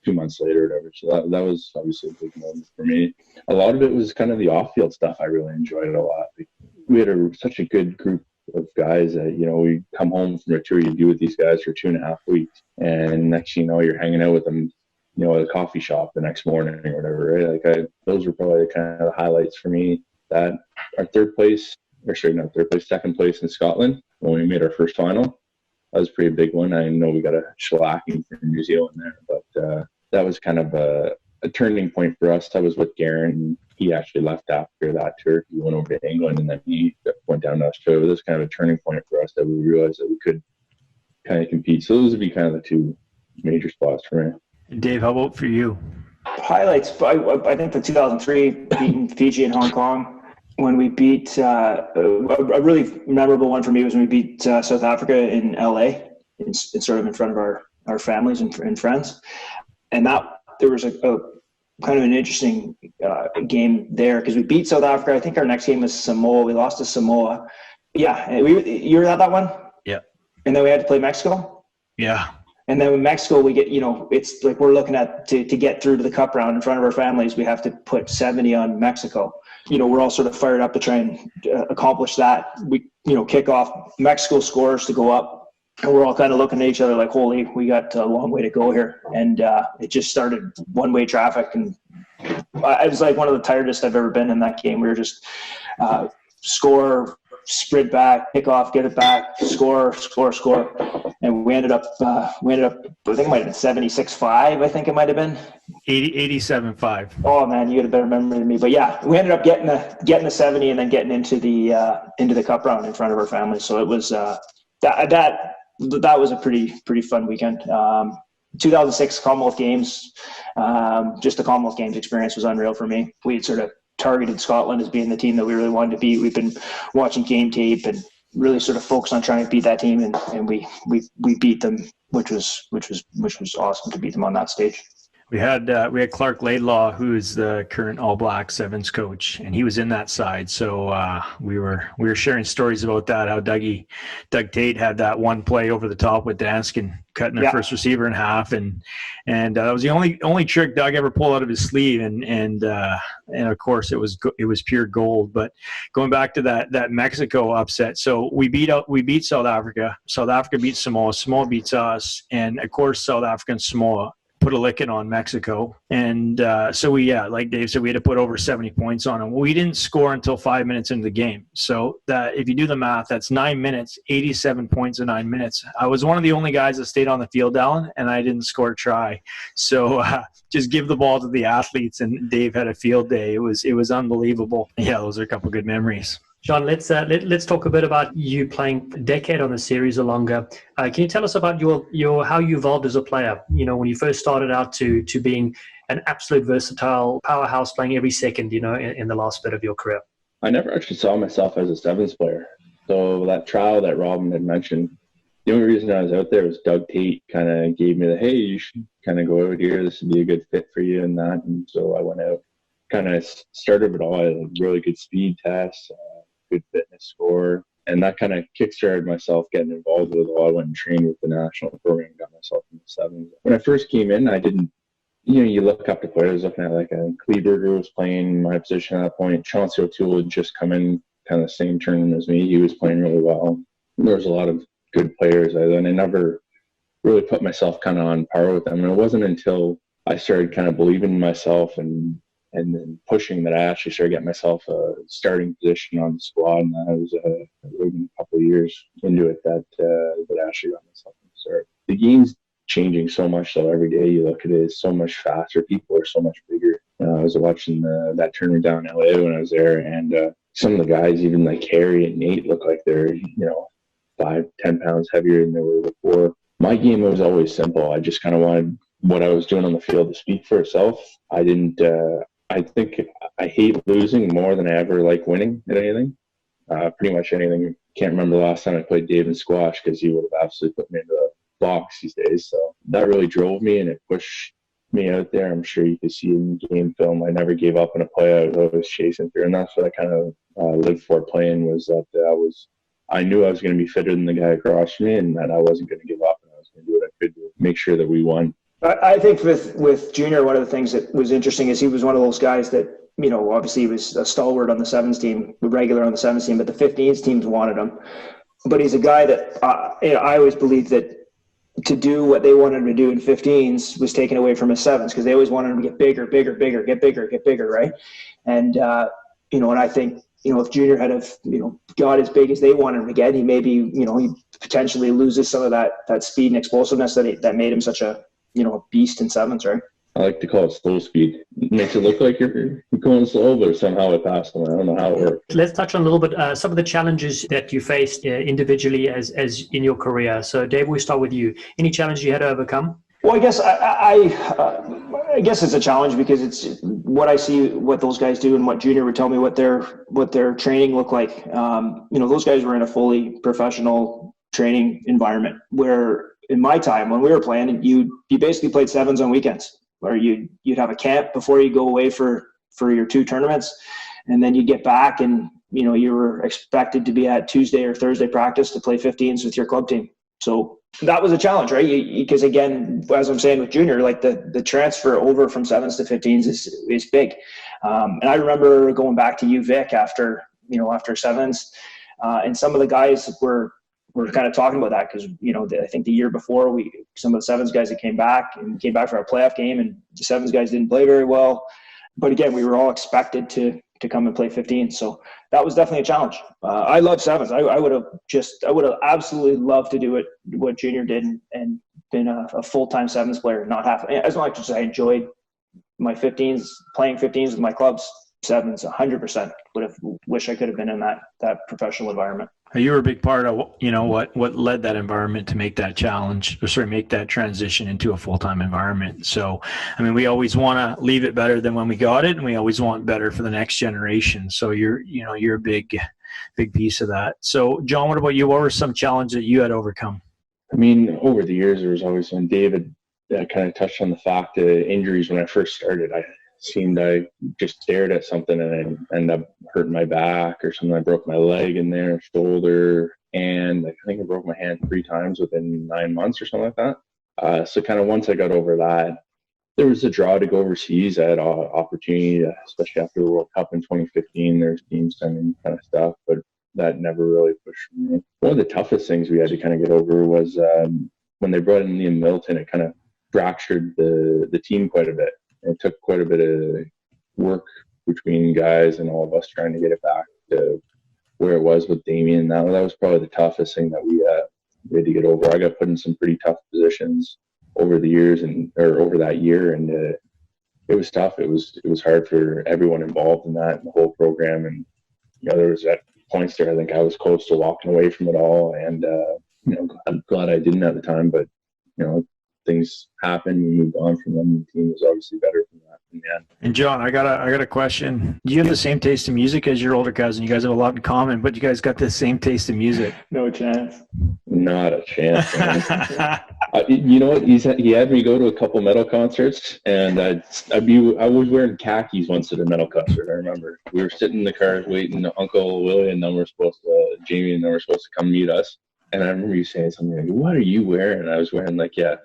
2 months later or whatever. So that was obviously a big moment for me. A lot of it was kind of the off-field stuff. I really enjoyed it a lot. We had such a good group of guys that, we come home from a tour, you do with these guys for 2.5 weeks. And next thing you know, you're hanging out with them, at a coffee shop the next morning or whatever, right? Those were probably kind of the highlights for me. That our second place in Scotland when we made our first final. That was a pretty big one. I know we got a shellacking from New Zealand there, but that was kind of a turning point for us. I was with Garen, and he actually left after that tour. He went over to England, and then he went down to Australia. It was kind of a turning point for us that we realized that we could kind of compete. So those would be kind of the 2 major spots for me. Dave, how about for you? Highlights, I think the 2003 beating Fiji and Hong Kong. When we beat, a really memorable one for me was when we beat South Africa in LA, in sort of in front of our families and friends. And that there was a kind of an interesting game there because we beat South Africa. I think our next game was Samoa. We lost to Samoa. Yeah, you were at that one? Yeah. And then we had to play Mexico? Yeah. And then in Mexico, we get, it's like we're looking at to get through to the cup round in front of our families, we have to put 70 on Mexico. We're all sort of fired up to try and accomplish that. We, kick off, Mexico scores to go up, and we're all kind of looking at each other like, holy, we got a long way to go here. And it just started one-way traffic. And I was like one of the tiredest I've ever been in that game. We were just score, sprint back, pick off, get it back, score. And we ended up, I think it might have been 76-5, I think it might have been. 87-5. Oh man, you got a better memory than me. But yeah, we ended up getting the 70 and then getting into the cup round in front of our family. So it was, that was a pretty fun weekend. 2006 Commonwealth Games, just the Commonwealth Games experience was unreal for me. We had sort of targeted Scotland as being the team that we really wanted to beat. We've been watching game tape and really sort of focused on trying to beat that team, and we beat them, which was awesome to beat them on that stage. We had Clark Laidlaw, who's the current All Black Sevens coach, and he was in that side. So we were sharing stories about that. How Doug Tate had that one play over the top with Danskin, cutting their first receiver in half, and that was the only trick Doug ever pulled out of his sleeve, and of course it was pure gold. But going back to that Mexico upset, so we beat South Africa. South Africa beat Samoa. Samoa beats us, and of course South Africa and Samoa put a licking on Mexico. And so like Dave said, we had to put over 70 points on them. We didn't score until 5 minutes into the game. So that if you do the math, that's 9 minutes, 87 points in 9 minutes. I was one of the only guys that stayed on the field, Dallen, and I didn't score a try. So just give the ball to the athletes, and Dave had a field day. It was unbelievable. Yeah, those are a couple good memories. John, let's talk a bit about you playing a decade on the series or longer. Can you tell us about your how you evolved as a player? You know, when you first started out to being an absolute versatile powerhouse, playing every second, in the last bit of your career. I never actually saw myself as a sevens player. So that trial that Robin had mentioned, the only reason I was out there was Doug Tate kind of gave me hey, you should kind of go out here. This would be a good fit for you and that. And so I went out, kind of started it all. I had a really good speed test, good fitness score, and that kind of kickstarted myself getting involved with it all. I went and trained with the national program, got myself in the sevens. When I first came in, I didn't, you look up to players, looking at like Kleberger was playing my position at that point. Chauncey O'Toole had just come in, kind of the same tournament as me. He was playing really well. There was a lot of good players, and I never really put myself kind of on par with them. And it wasn't until I started kind of believing in myself and then pushing that I actually started getting myself a starting position on the squad, and that was a couple of years into it that I actually got myself in the start. The game's changing so much, though. Every day you look at it, it's so much faster. People are so much bigger. I was watching that tournament down in LA when I was there, and some of the guys, even like Harry and Nate, look like they're 5-10 pounds heavier than they were before. My game was always simple. I just kind of wanted what I was doing on the field to speak for itself. I didn't. I think I hate losing more than I ever like winning at anything. Pretty much anything. Can't remember the last time I played Dave in squash because he would have absolutely put me into a box these days. So that really drove me and it pushed me out there. I'm sure you could see in game film. I never gave up in a play. I was always chasing through, and that's what I kind of lived for playing. Was that I knew I was going to be fitter than the guy across from me, and that I wasn't going to give up, and I was going to do what I could to make sure that we won. I think with Junior, one of the things that was interesting is he was one of those guys that, obviously he was a stalwart on the sevens team, regular on the sevens team, but the 15s teams wanted him. But he's a guy that I always believed that to do what they wanted him to do in 15s was taken away from his sevens, because they always wanted him to get bigger, get bigger, right? And, and I think, if Junior had got as big as they wanted him to get, he maybe, he potentially loses some of that speed and explosiveness that made him such a beast in sevens, right? I like to call it slow speed. It makes it look like you're going slow, but somehow it passed them. I don't know how it worked. Let's touch on a little bit some of the challenges that you faced individually as in your career. So, Dave, we'll start with you. Any challenge you had to overcome? Well, I guess I guess it's a challenge because it's what I see, what those guys do, and what Junior would tell me what their training looked like. Those guys were in a fully professional training environment where, in my time when we were playing, you basically played sevens on weekends, or you'd have a camp before you go away for your two tournaments, and then you get back and you were expected to be at Tuesday or Thursday practice to play 15s with your club team. So that was a challenge, right? Because again, as I'm saying with Junior, like the transfer over from sevens to 15s is big. And I remember going back to UVic after sevens, and some of the guys were kind of talking about that because, I think the year before some of the sevens guys that came back for our playoff game, and the sevens guys didn't play very well. But again, we were all expected to to come and play 15. So that was definitely a challenge. I love sevens. I would have absolutely loved to do what Junior did and been a full-time sevens player, not half. As much as I enjoyed my 15s, playing 15s with my clubs, sevens 100% would have wish I could have been in that professional environment. You were a big part of what led that environment to make that challenge, or sort of make that transition into a full-time environment. So I mean, we always want to leave it better than when we got it, and we always want better for the next generation. So you're a big piece of that. So John, what about you? What were some challenges that you had to overcome? I mean, over the years, there was always, when David kind of touched on the fact of injuries when I first started, I just stared at something and I ended up hurting my back or something. I broke my leg in there, shoulder, and I think I broke my hand 3 times within 9 months or something like that. So kind of once I got over that, there was a draw to go overseas. I had an opportunity, especially after the World Cup in 2015. There's teams sending kind of stuff, but that never really pushed me. One of the toughest things we had to kind of get over was when they brought in Liam Middleton, it kind of fractured the team quite a bit. It took quite a bit of work between guys and all of us trying to get it back to where it was with Damien. That was probably the toughest thing that we had to get over. I got put in some pretty tough positions over the years or over that year, and it was tough. It was hard for everyone involved in that and the whole program. And there was at points there I think I was close to walking away from it all, and I'm glad I didn't at the time. But things happened. We moved on from them. The team was obviously better from that in the end. And John, I got a question. Do you have the same taste in music as your older cousin? You guys have a lot in common, but you guys got the same taste in music. No chance. Not a chance. You know what? He had me go to a couple metal concerts, and I was wearing khakis once at a metal concert. I remember we were sitting in the car waiting. Uncle Willie and them were Jamie and them were supposed to come meet us. And I remember you saying something like, "What are you wearing?" And I was wearing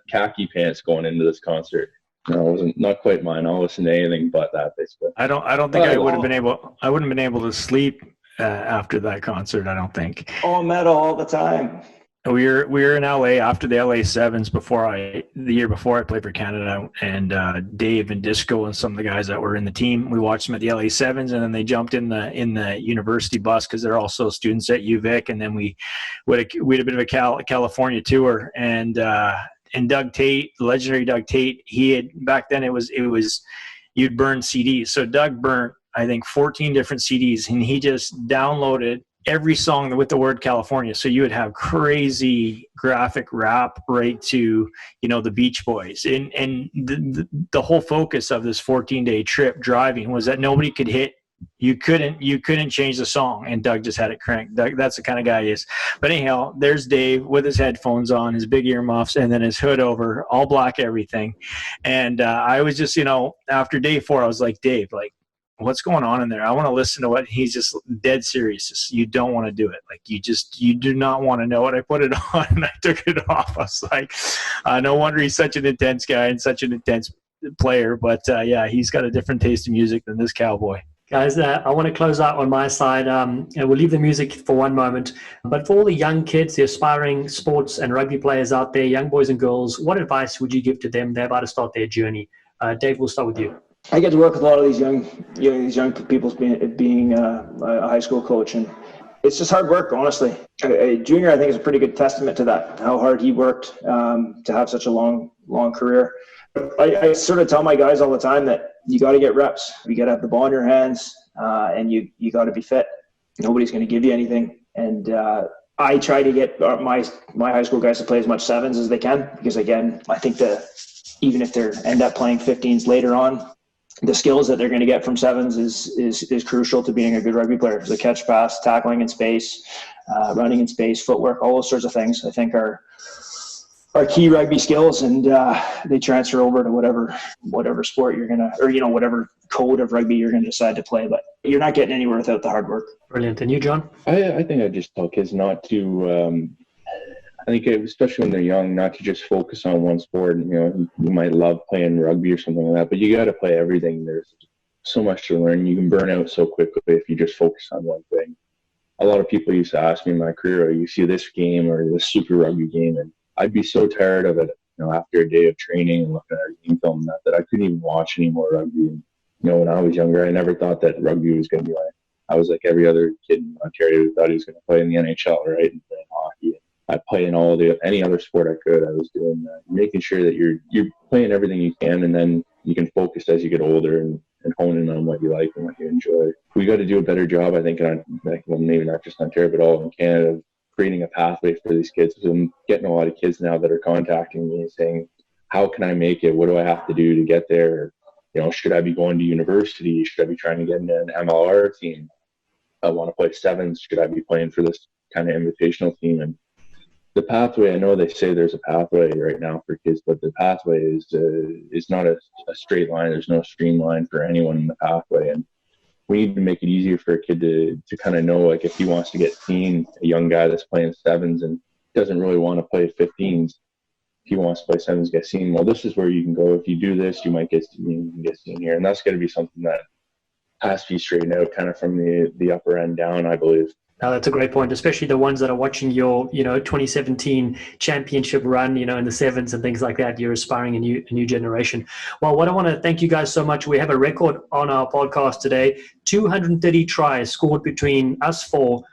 khaki pants going into this concert. No, it wasn't, not quite mine. I'll listen to anything but that, basically. I don't think I would have been able. I wouldn't have been able to sleep after that concert. I don't think. All metal all the time. We were in LA after the LA Sevens the year before I played for Canada, and Dave and Disco and some of the guys that were in the team, we watched them at the LA Sevens, and then they jumped in the university bus because they're also students at UVic, and then we had a bit of a California tour, and Doug Tate, the legendary Doug Tate, he had back then it was you'd burn CDs, so Doug burnt I think 14 different CDs, and he just downloaded every song with the word California. So you would have crazy graphic rap right to, the Beach Boys. And the whole focus of this 14-day trip driving was that nobody could hit. You couldn't change the song, and Doug just had it cranked. That's the kind of guy he is. But anyhow, there's Dave with his headphones on, his big earmuffs, and then his hood over, all black everything. And I was just, after day 4, I was like, Dave, what's going on in there? I want to listen to what he's just dead serious. Just, you don't want to do it. You do not want to know it. I put it on and I took it off. I was like, no wonder he's such an intense guy and such an intense player. But he's got a different taste in music than this cowboy. Guys, I want to close out on my side. We'll leave the music for one moment. But for all the young kids, the aspiring sports and rugby players out there, young boys and girls, what advice would you give to them? They're about to start their journey. Dave, we'll start with you. I get to work with a lot of these young people being a high school coach, and it's just hard work, honestly. Junior, I think, is a pretty good testament to that, how hard he worked to have such a long career. I sort of tell my guys all the time that you got to get reps. You got to have the ball in your hands, and you got to be fit. Nobody's going to give you anything. And I try to get my high school guys to play as much sevens as they can, because, again, I think even if they end up playing 15s later on, the skills that they're going to get from sevens is crucial to being a good rugby player. The catch, pass, tackling in space, running in space, footwork, all those sorts of things, I think are key rugby skills, and they transfer over to whatever sport you're going to, or, whatever code of rugby you're going to decide to play. But you're not getting anywhere without the hard work. Brilliant. And you, John? I think I just tell kids not to, I think especially when they're young, not to just focus on one sport. You might love playing rugby or something like that, but you got to play everything. There's so much to learn. You can burn out so quickly if you just focus on one thing. A lot of people used to ask me in my career, you see this game or this super rugby game, and I'd be so tired of it, after a day of training and looking at our game film that I couldn't even watch any more rugby. And when I was younger, I never thought that rugby was going to be like, I was like every other kid in Ontario who thought he was going to play in the NHL, right? And play hockey. I play in any other sport I could. I was doing that, making sure that you're playing everything you can, and then you can focus as you get older and hone in on what you like and what you enjoy. We got to do a better job, I think, maybe not just Ontario, but all in Canada, creating a pathway for these kids. I'm getting a lot of kids now that are contacting me saying, how can I make it? What do I have to do to get there? Should I be going to university? Should I be trying to get into an MLR team? I want to play sevens. Should I be playing for this kind of invitational team? And the pathway, I know they say there's a pathway right now for kids, but the pathway is not a straight line. There's no streamline for anyone in the pathway. And we need to make it easier for a kid to kind of know, like, if he wants to get seen, a young guy that's playing sevens and doesn't really want to play 15s, if he wants to play sevens, get seen. Well, this is where you can go. If you do this, you might get seen here. And that's going to be something that has to be straightened out kind of from the upper end down, I believe. Now, that's a great point, especially the ones that are watching your, 2017 championship run, in the sevens and things like that. You're aspiring a new generation. Well, what I want to thank you guys so much. We have a record on our podcast today, 230 tries scored between us four.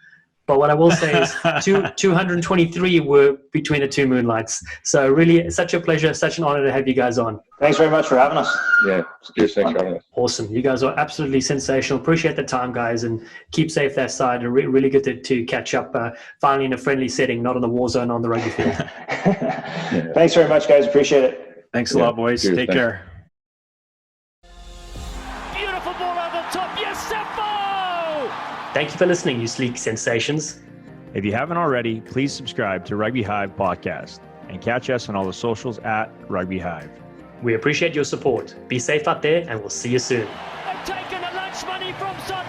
But what I will say is 223 were between the two Moonlights. So really, such a pleasure, such an honor to have you guys on. Thanks very much for having us. Yeah, cheers. Thanks for having us. Awesome. You guys are absolutely sensational. Appreciate the time, guys, and keep safe that side. And really good to catch up finally in a friendly setting, not in the war zone on the rugby field. Yeah. Thanks very much, guys. Appreciate it. Thanks a lot, boys. Cheers, Take thanks. care. Beautiful ball over the top. Yes, Seppo! Thank you for listening, you sleek sensations. If you haven't already, please subscribe to Rugby Hive podcast and catch us on all the socials at Rugby Hive. We appreciate your support. Be safe out there, and we'll see you soon. They've taken the lunch money from Sun